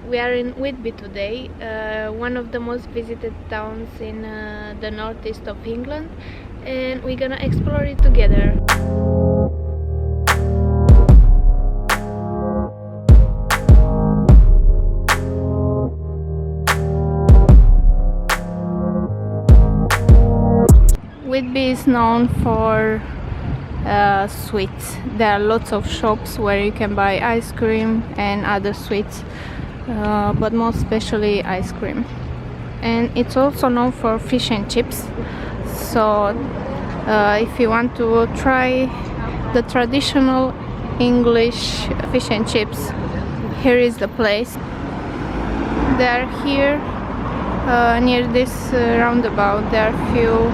We are in Whitby today, one of the most visited towns in the northeast of England, and we're gonna explore it together. Whitby is known for sweets. There are lots of shops where you can buy ice cream and other sweets, but most especially ice cream. And it's also known for fish and chips. So if you want to try the traditional English fish and chips, here is the place. They are here near this roundabout. There are few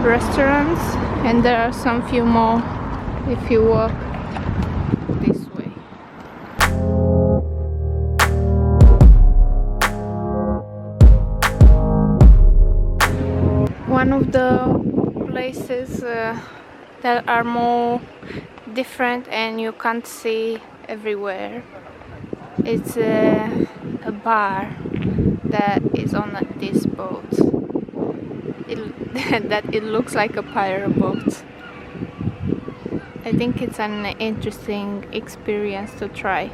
restaurants, and there are some few more if you walk this way. One of the places that are more different and you can't see everywhere, it's a bar that is on this boat. It looks like a pirate boat. I think it's an interesting experience to try.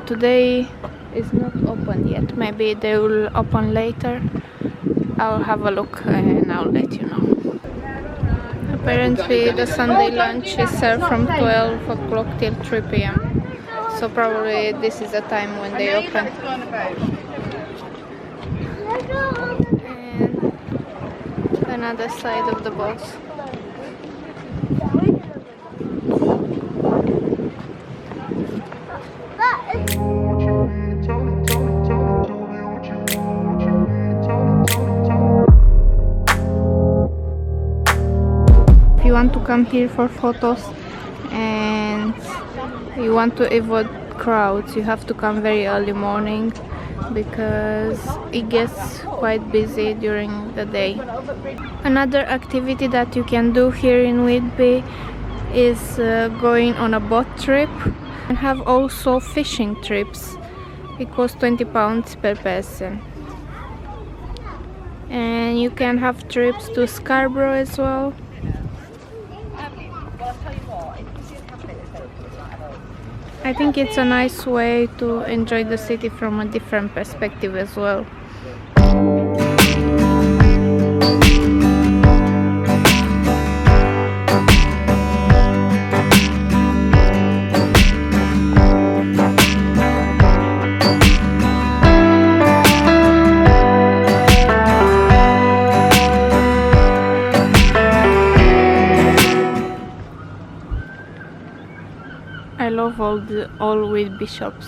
Today is not open yet. Maybe they will open later. I'll have a look and I'll let you know. Apparently the Sunday lunch is served from 12 o'clock till 3 p.m. So probably this is the time when they open. And another side of the boat. If you want to come here for photos and you want to avoid crowds, you have to come very early morning because it gets quite busy during the day. Another activity that you can do here in Whitby is going on a boat trip, and have also fishing trips. It costs £20 per person. And you can have trips to Scarborough as well. I think it's a nice way to enjoy the city from a different perspective as well. I love all Whitby shops.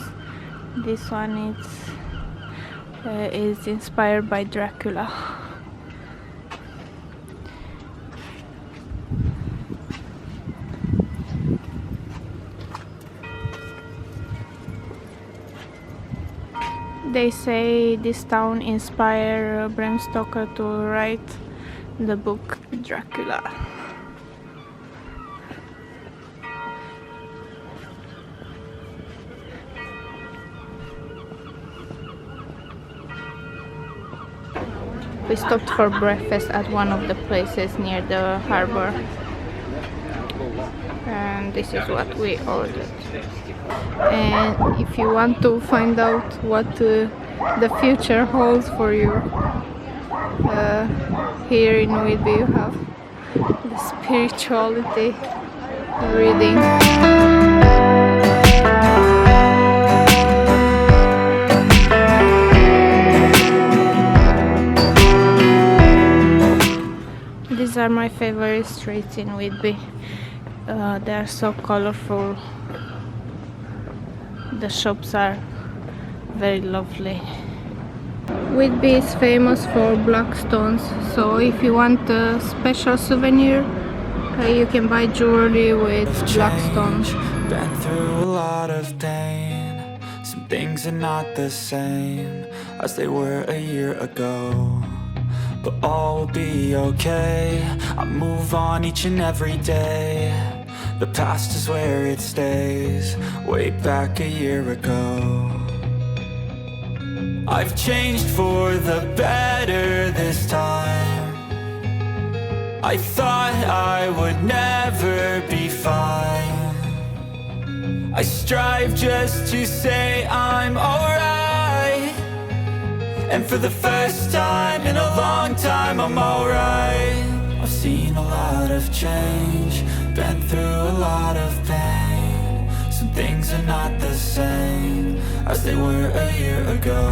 This one is inspired by Dracula. They say this town inspired Bram Stoker to write the book Dracula. We stopped for breakfast at one of the places near the harbor, and this is what we ordered. And if you want to find out what the future holds for you, here in Whitby you have the spirituality reading. These are my favorite streets in Whitby. They are so colorful. The shops are very lovely. Whitby is famous for black stones, so if you want a special souvenir, you can buy jewelry with black stones. Been through a lot of pain. Some things are not the same as they were a year ago, but all will be okay. I move on each and every day. The past is where it stays, way back a year ago. I've changed for the better this time. I thought I would never be fine. I strive just to say I'm alright, and for the first time in a long time I'm alright. I've seen a lot of change, been through a lot of pain. Some things are not the same as they were a year ago,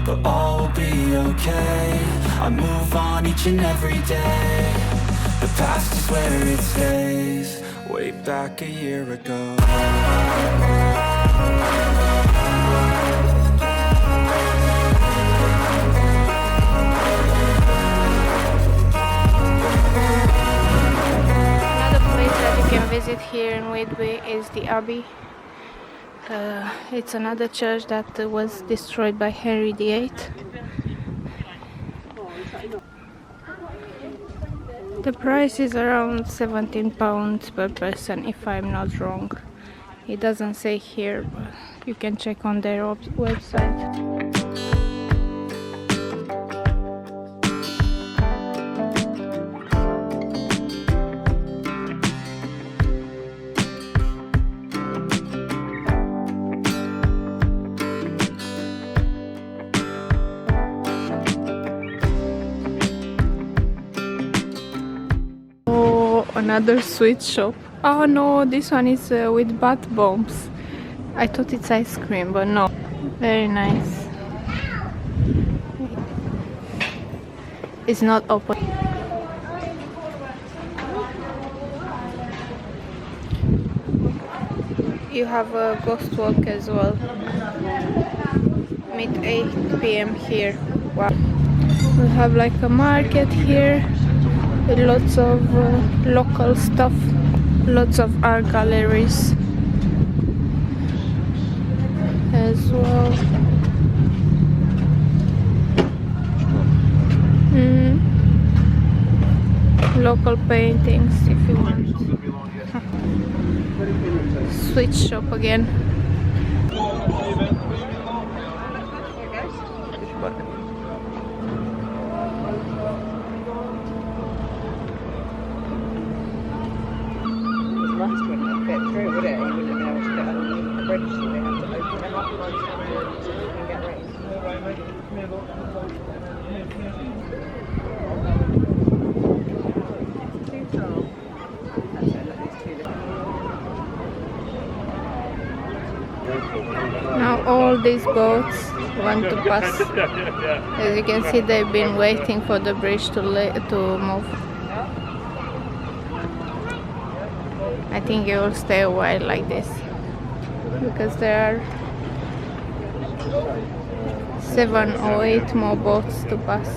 but all will be okay. I move on each and every day. The past is where it stays, way back a year ago. Visit here in Whitby is the Abbey. It's another church that was destroyed by Henry VIII. The price is around £17 per person, if I'm not wrong. It doesn't say here, but you can check on their website. Another sweet shop. Oh no, this one is with bath bombs. I thought it's ice cream, but no. Very nice. It's not open. You have a ghost walk as well. Meet 8 p.m. here. Wow. We have like a market here with lots of local stuff, lots of art galleries as well. Local paintings if you want. Sweet shop again. Now all these boats want to pass. As you can see, they've been waiting for the bridge to move. I think it will stay a while like this because there are 7 or 8 more boats to pass.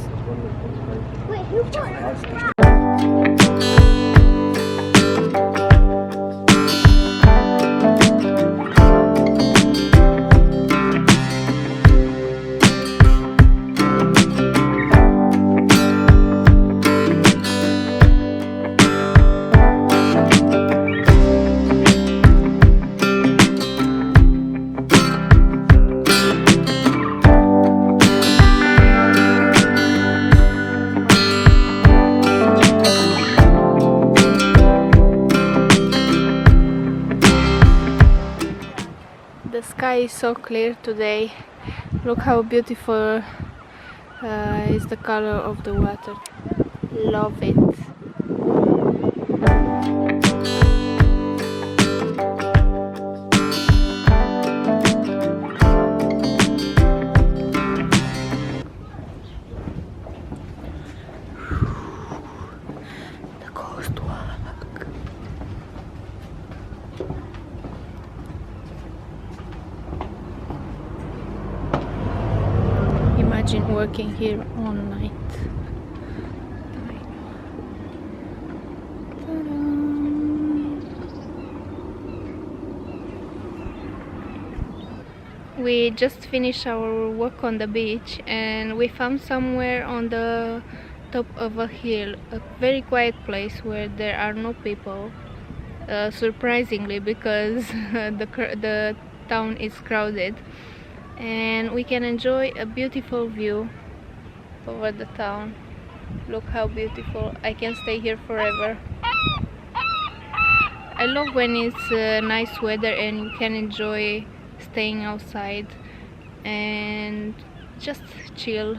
The sky is so clear today. Look how beautiful is the color of the water. Love it. The coast walk. Imagine working here all night. We just finished our walk on the beach and we found somewhere on the top of a hill, a very quiet place where there are no people, surprisingly, because the town is crowded. and we can enjoy a beautiful view over the town. Look how beautiful. I can stay here forever. I love when it's nice weather and you can enjoy staying outside and just chill.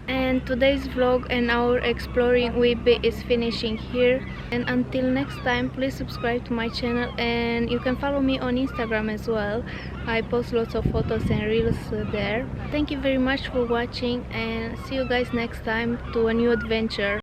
And today's vlog and our exploring Whitby is finishing here, and until next time, please subscribe to my channel and you can follow me on Instagram as well. I post lots of photos and reels there. Thank you very much for watching and see you guys next time to a new adventure.